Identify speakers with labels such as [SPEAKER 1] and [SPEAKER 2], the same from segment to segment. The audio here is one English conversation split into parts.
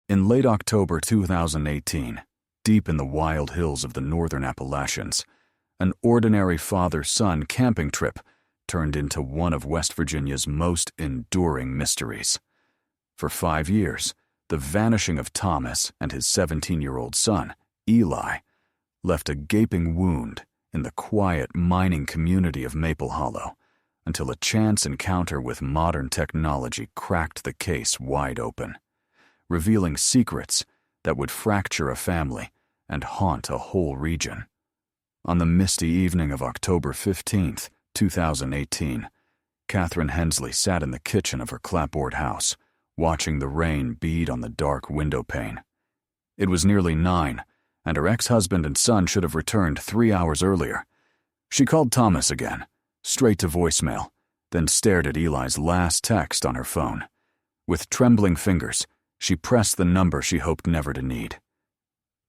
[SPEAKER 1] In late October 2018, deep in the wild hills of the northern Appalachians, an ordinary father-son camping trip turned into one of West Virginia's most enduring mysteries. For 5 years, the vanishing of Thomas and his 17-year-old son, Eli, left a gaping wound in the quiet mining community of Maple Hollow until a chance encounter with modern technology cracked the case wide open, revealing secrets that would fracture a family and haunt a whole region. On the misty evening of October 15th, 2018, Catherine Hensley sat in the kitchen of her clapboard house, watching the rain bead on the dark window pane. It was nearly 9, and her ex-husband and son should have returned 3 hours earlier. She called Thomas again, straight to voicemail, then stared at Eli's last text on her phone. With trembling fingers, she pressed the number she hoped never to need.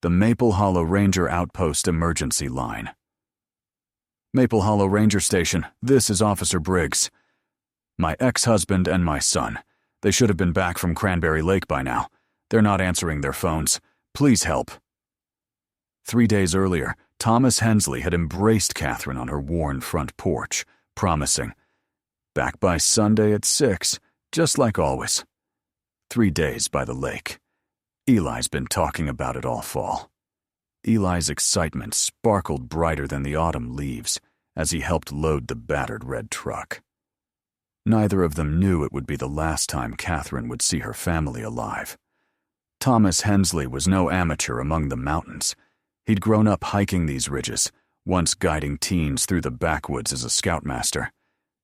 [SPEAKER 1] The Maple Hollow Ranger Outpost Emergency Line. Maple Hollow Ranger Station, this is Officer Briggs. My ex-husband and my son. They should have been back from Cranberry Lake by now. They're not answering their phones. Please help. 3 days earlier, Thomas Hensley had embraced Catherine on her worn front porch, promising, "Back by Sunday at 6, just like always." 3 days by the lake. Eli's been talking about it all fall. Eli's excitement sparkled brighter than the autumn leaves as he helped load the battered red truck. Neither of them knew it would be the last time Catherine would see her family alive. Thomas Hensley was no amateur among the mountains. He'd grown up hiking these ridges, once guiding teens through the backwoods as a scoutmaster.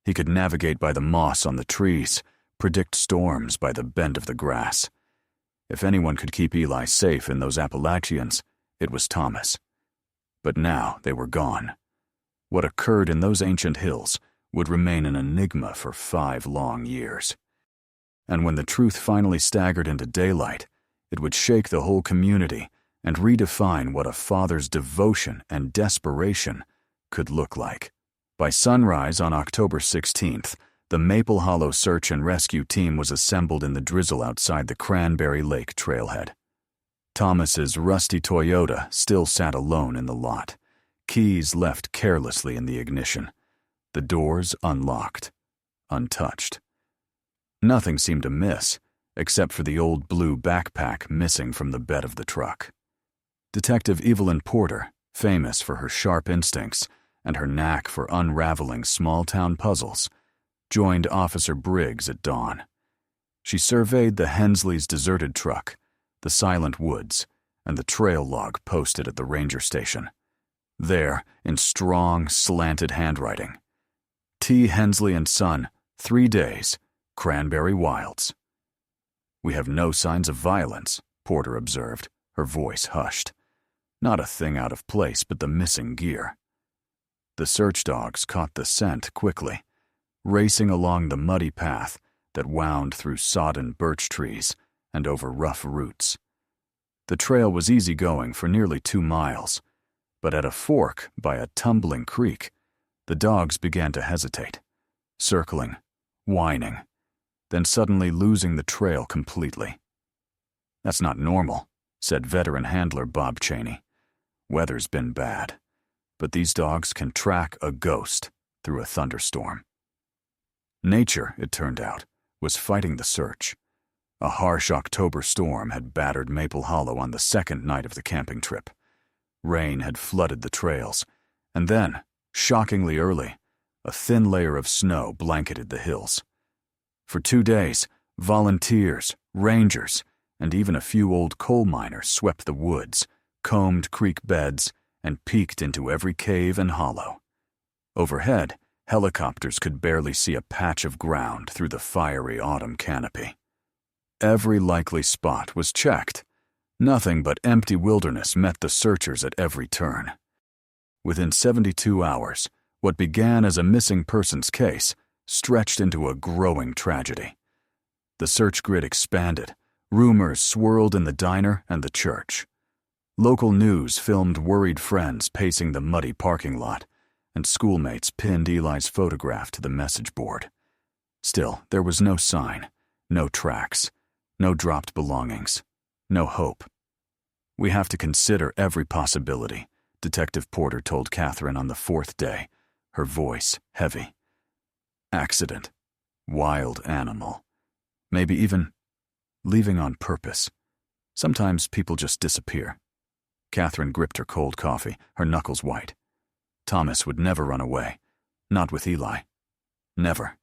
[SPEAKER 1] He could navigate by the moss on the trees, predict storms by the bend of the grass. If anyone could keep Eli safe in those Appalachians, it was Thomas. But now they were gone. What occurred in those ancient hills would remain an enigma for 5 long years. And when the truth finally staggered into daylight, it would shake the whole community and redefine what a father's devotion and desperation could look like. By sunrise on October 16th, the Maple Hollow search and rescue team was assembled in the drizzle outside the Cranberry Lake trailhead. Thomas's rusty Toyota still sat alone in the lot, keys left carelessly in the ignition, the doors unlocked, untouched. Nothing seemed amiss, except for the old blue backpack missing from the bed of the truck. Detective Evelyn Porter, famous for her sharp instincts and her knack for unraveling small-town puzzles, joined Officer Briggs at dawn. She surveyed the Hensleys' deserted truck, the silent woods, and the trail log posted at the ranger station. There, in strong, slanted handwriting, T. Hensley and Son, 3 days, Cranberry Wilds. "We have no signs of violence," Porter observed, her voice hushed. Not a thing out of place but the missing gear. The search dogs caught the scent quickly, racing along the muddy path that wound through sodden birch trees and over rough roots. The trail was easygoing for nearly 2 miles, but at a fork by a tumbling creek, the dogs began to hesitate, circling, whining, then suddenly losing the trail completely. "That's not normal," said veteran handler Bob Cheney. "Weather's been bad, but these dogs can track a ghost through a thunderstorm." Nature, it turned out, was fighting the search. A harsh October storm had battered Maple Hollow on the 2nd night of the camping trip. Rain had flooded the trails, and then, shockingly early, a thin layer of snow blanketed the hills. For 2 days, volunteers, rangers, and even a few old coal miners swept the woods, combed creek beds, and peeked into every cave and hollow. Overhead, helicopters could barely see a patch of ground through the fiery autumn canopy. Every likely spot was checked. Nothing but empty wilderness met the searchers at every turn. Within 72 hours, what began as a missing persons case stretched into a growing tragedy. The search grid expanded. Rumors swirled in the diner and the church. Local news filmed worried friends pacing the muddy parking lot, and schoolmates pinned Eli's photograph to the message board. Still, there was no sign, no tracks, no dropped belongings, No hope. "We have to consider every possibility," Detective Porter told Catherine on the fourth day, her voice heavy. "Accident. Wild animal. Maybe even leaving on purpose. Sometimes people just disappear." Catherine gripped her cold coffee, her knuckles white. Thomas would never run away. Not with Eli. Never.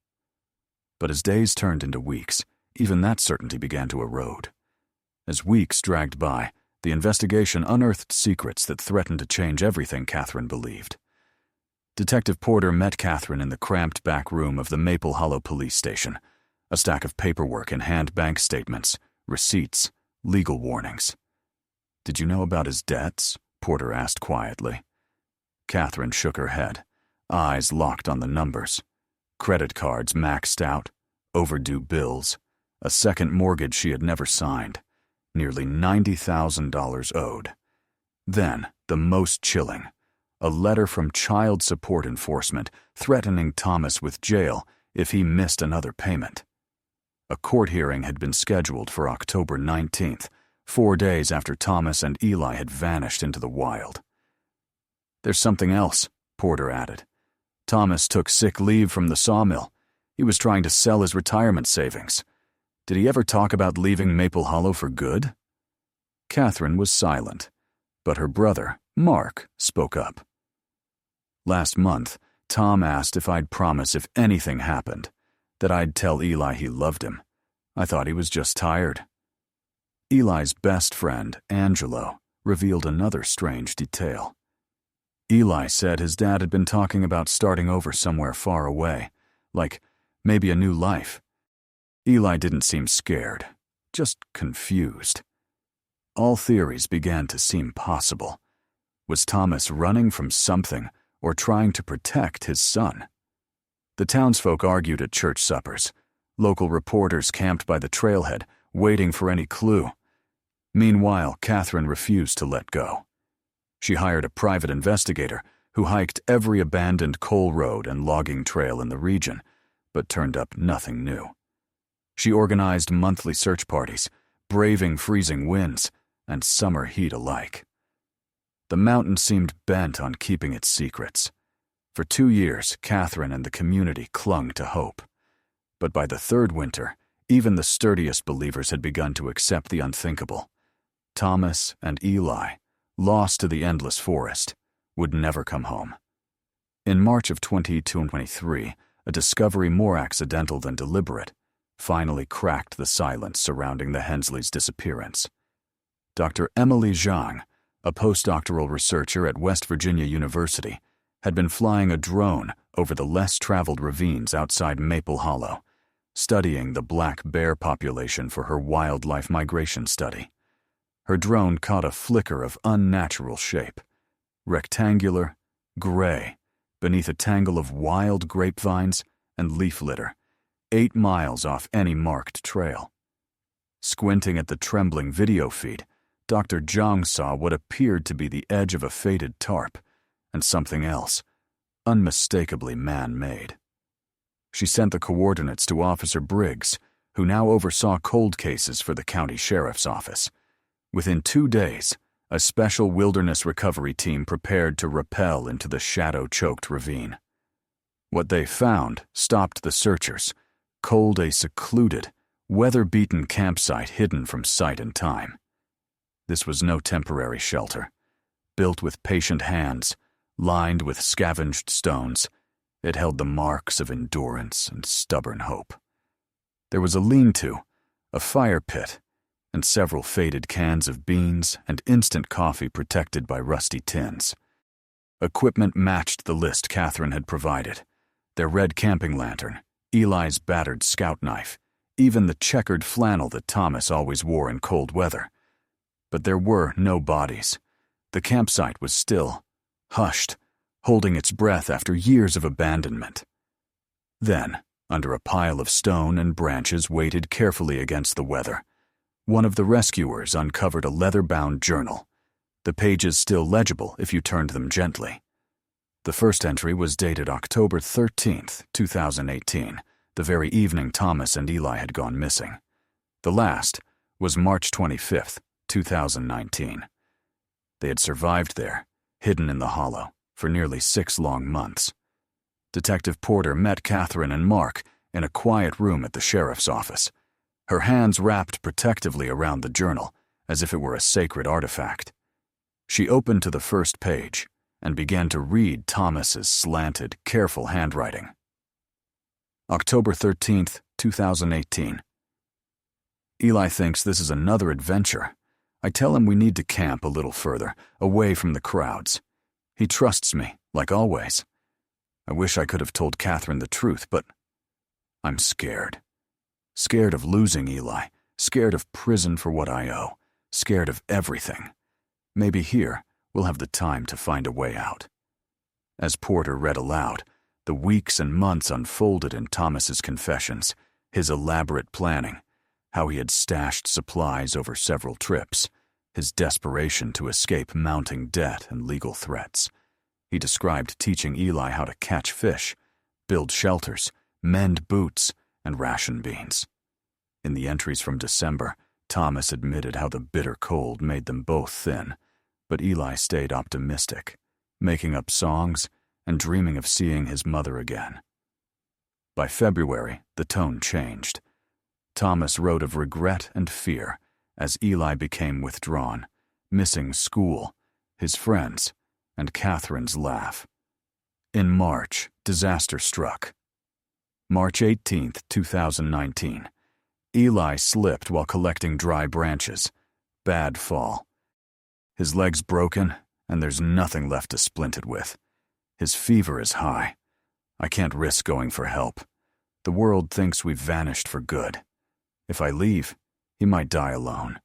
[SPEAKER 1] But as days turned into weeks, even that certainty began to erode. As weeks dragged by, the investigation unearthed secrets that threatened to change everything Catherine believed. Detective Porter met Catherine in the cramped back room of the Maple Hollow police station, a stack of paperwork and hand bank statements, receipts, legal warnings. "Did you know about his debts?" Porter asked quietly. Catherine shook her head, eyes locked on the numbers. Credit cards maxed out, overdue bills, a second mortgage she had never signed, nearly $90,000 owed. Then, the most chilling, a letter from child support enforcement threatening Thomas with jail if he missed another payment. A court hearing had been scheduled for October 19th, 4 days after Thomas and Eli had vanished into the wild. "There's something else," Porter added. "Thomas took sick leave from the sawmill. He was trying to sell his retirement savings. Did he ever talk about leaving Maple Hollow for good?" Catherine was silent, but her brother, Mark, spoke up. "Last month, Tom asked if I'd promise if anything happened, that I'd tell Eli he loved him. I thought he was just tired." Eli's best friend, Angelo, revealed another strange detail. Eli said his dad had been talking about starting over somewhere far away, like maybe a new life. Eli didn't seem scared, just confused. All theories began to seem possible. Was Thomas running from something or trying to protect his son? The townsfolk argued at church suppers. Local reporters camped by the trailhead, waiting for any clue. Meanwhile, Catherine refused to let go. She hired a private investigator who hiked every abandoned coal road and logging trail in the region, but turned up nothing new. She organized monthly search parties, braving freezing winds and summer heat alike. The mountain seemed bent on keeping its secrets. For 2 years, Catherine and the community clung to hope. But by the third winter, even the sturdiest believers had begun to accept the unthinkable. Thomas and Eli, lost to the endless forest, would never come home. In March of 2023, a discovery more accidental than deliberate finally cracked the silence surrounding the Hensleys' disappearance. Dr. Emily Zhang, a postdoctoral researcher at West Virginia University, had been flying a drone over the less-traveled ravines outside Maple Hollow, studying the black bear population for her wildlife migration study. Her drone caught a flicker of unnatural shape, rectangular, gray, beneath a tangle of wild grapevines and leaf litter, 8 miles off any marked trail. Squinting at the trembling video feed, Dr. Zhang saw what appeared to be the edge of a faded tarp, and something else, unmistakably man-made. She sent the coordinates to Officer Briggs, who now oversaw cold cases for the county sheriff's office. Within 2 days, a special wilderness recovery team prepared to rappel into the shadow-choked ravine. What they found stopped the searchers, culled a secluded, weather-beaten campsite hidden from sight and time. This was no temporary shelter. Built with patient hands, lined with scavenged stones, it held the marks of endurance and stubborn hope. There was a lean-to, a fire pit, and several faded cans of beans and instant coffee protected by rusty tins. Equipment matched the list Catherine had provided. Their red camping lantern, Eli's battered scout knife, even the checkered flannel that Thomas always wore in cold weather. But there were no bodies. The campsite was still, hushed, holding its breath after years of abandonment. Then, under a pile of stone and branches weighted carefully against the weather, one of the rescuers uncovered a leather-bound journal, the pages still legible if you turned them gently. The first entry was dated October 13th, 2018, the very evening Thomas and Eli had gone missing. The last was March 25th, 2019. They had survived there, hidden in the hollow, for nearly 6 long months. Detective Porter met Catherine and Mark in a quiet room at the sheriff's office, her hands wrapped protectively around the journal as if it were a sacred artifact. She opened to the first page and began to read Thomas's slanted, careful handwriting. October 13th, 2018. Eli thinks this is another adventure. I tell him we need to camp a little further, away from the crowds. He trusts me, like always. I wish I could have told Catherine the truth, but I'm scared. Scared of losing Eli, scared of prison for what I owe, scared of everything. Maybe here we'll have the time to find a way out. As Porter read aloud, the weeks and months unfolded in Thomas's confessions, his elaborate planning, how he had stashed supplies over several trips, his desperation to escape mounting debt and legal threats. He described teaching Eli how to catch fish, build shelters, mend boots, and ration beans. In the entries from December, Thomas admitted how the bitter cold made them both thin, but Eli stayed optimistic, making up songs and dreaming of seeing his mother again. By February, the tone changed. Thomas wrote of regret and fear as Eli became withdrawn, missing school, his friends, and Catherine's laugh. In March, disaster struck. March 18, 2019. Eli slipped while collecting dry branches. Bad fall. His leg's broken, and there's nothing left to splint it with. His fever is high. I can't risk going for help. The world thinks we've vanished for good. If I leave, he might die alone.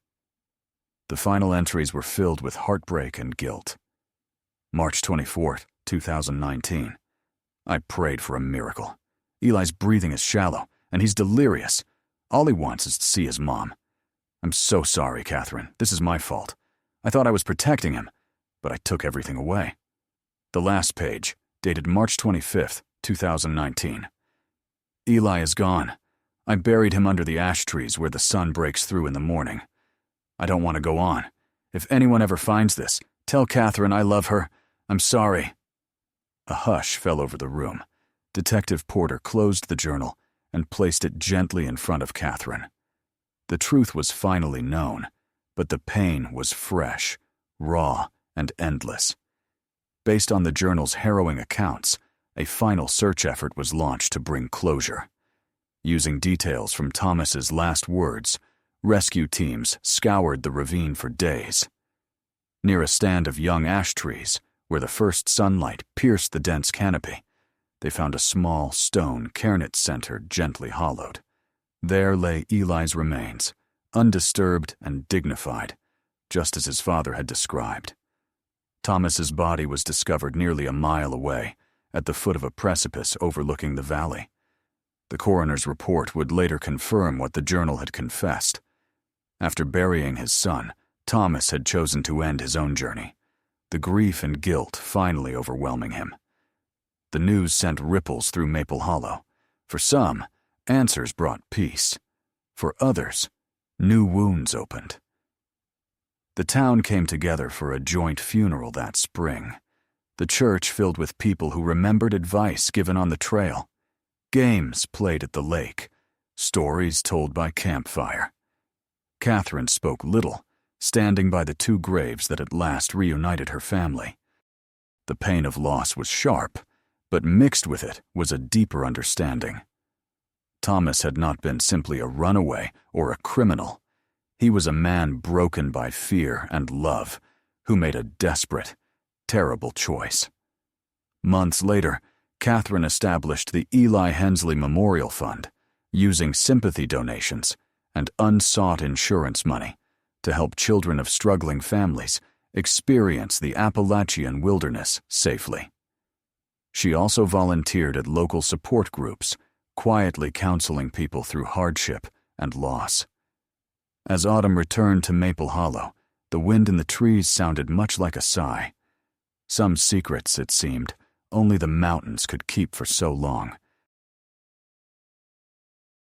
[SPEAKER 1] The final entries were filled with heartbreak and guilt. March 24, 2019. I prayed for a miracle. Eli's breathing is shallow, and he's delirious. All he wants is to see his mom. I'm so sorry, Catherine. This is my fault. I thought I was protecting him, but I took everything away. The last page, dated March 25, 2019. Eli is gone. I buried him under the ash trees where the sun breaks through in the morning. I don't want to go on. If anyone ever finds this, tell Catherine I love her. I'm sorry. A hush fell over the room. Detective Porter closed the journal and placed it gently in front of Catherine. The truth was finally known, but the pain was fresh, raw, and endless. Based on the journal's harrowing accounts, a final search effort was launched to bring closure. Using details from Thomas's last words, rescue teams scoured the ravine for days. Near a stand of young ash trees, where the first sunlight pierced the dense canopy, they found a small stone cairnet center gently hollowed. There lay Eli's remains, undisturbed and dignified, just as his father had described. Thomas's body was discovered nearly a mile away, at the foot of a precipice overlooking the valley. The coroner's report would later confirm what the journal had confessed. After burying his son, Thomas had chosen to end his own journey, the grief and guilt finally overwhelming him. The news sent ripples through Maple Hollow. For some, answers brought peace. For others, new wounds opened. The town came together for a joint funeral that spring. The church filled with people who remembered advice given on the trail. Games played at the lake. Stories told by campfire. Catherine spoke little, standing by the 2 graves that at last reunited her family. The pain of loss was sharp, but mixed with it was a deeper understanding. Thomas had not been simply a runaway or a criminal. He was a man broken by fear and love, who made a desperate, terrible choice. Months later, Catherine established the Eli Hensley Memorial Fund, using sympathy donations and unsought insurance money to help children of struggling families experience the Appalachian wilderness safely. She also volunteered at local support groups, quietly counseling people through hardship and loss. As autumn returned to Maple Hollow, the wind in the trees sounded much like a sigh. Some secrets, it seemed, only the mountains could keep for so long,